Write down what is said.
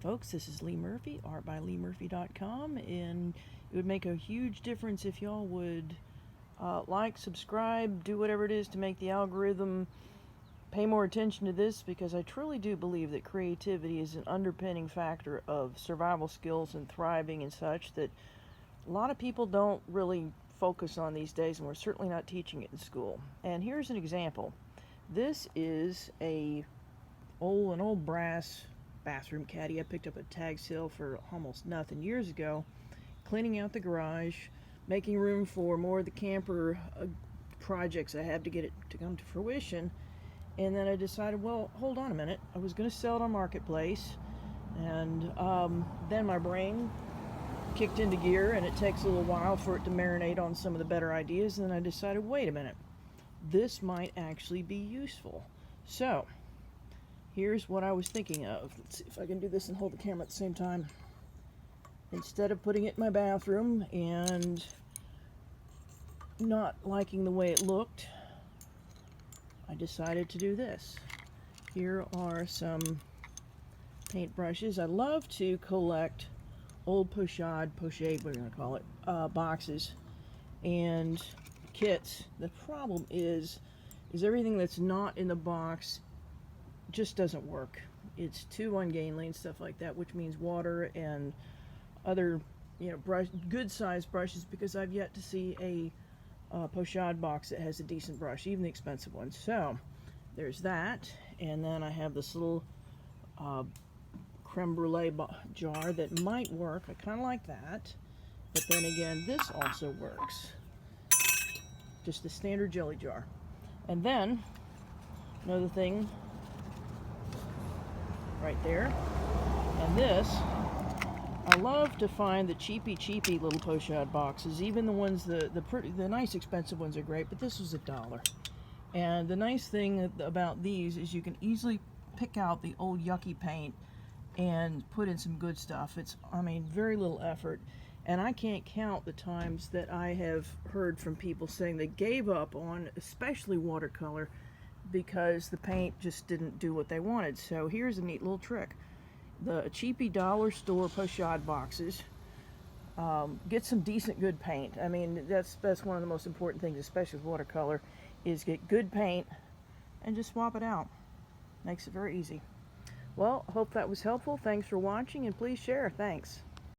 Folks, this is Lee Murphy, artbyleemurphy.com, and it would make a huge difference if y'all would like, subscribe, do whatever it is to make the algorithm pay more attention to this, because I truly do believe that creativity is an underpinning factor of survival skills and thriving and such that a lot of people don't really focus on these days, and we're certainly not teaching it in school. And here's an example. This is an old brass bathroom caddy I picked up at tag sale for almost nothing years ago, cleaning out the garage, making room for more of the camper projects I have to get it to come to fruition. And then I decided, well, hold on a minute, I was going to sell it on Marketplace, and then my brain kicked into gear, and it takes a little while for it to marinate on some of the better ideas. And then I decided, wait a minute, this might actually be useful. So here's what I was thinking of. Let's see if I can do this and hold the camera at the same time. Instead of putting it in my bathroom and not liking the way it looked, I decided to do this. Here are some paint brushes. I love to collect old pochade, what are you going to call it, boxes and kits. The problem is everything that's not in the box just doesn't work. It's too ungainly and stuff like that, which means water and other, good sized brushes, because I've yet to see a pochade box that has a decent brush, even the expensive ones. So there's that, and then I have this little creme brulee jar that might work. I kind of like that, but then again, this also works. Just a standard jelly jar. And then another thing right there, and this, I love to find the cheapy little pochade boxes. Even the ones, the nice expensive ones are great, but this was $1. And the nice thing about these is you can easily pick out the old yucky paint and put in some good stuff. It's, very little effort. And I can't count the times that I have heard from people saying they gave up on, especially watercolor, because the paint just didn't do what they wanted. So here's a neat little trick. The cheapy dollar store pochade boxes, get some decent good paint. That's one of the most important things, especially with watercolor, is get good paint and just swap it out. Makes it very easy. Well, hope that was helpful. Thanks for watching, and please share. Thanks.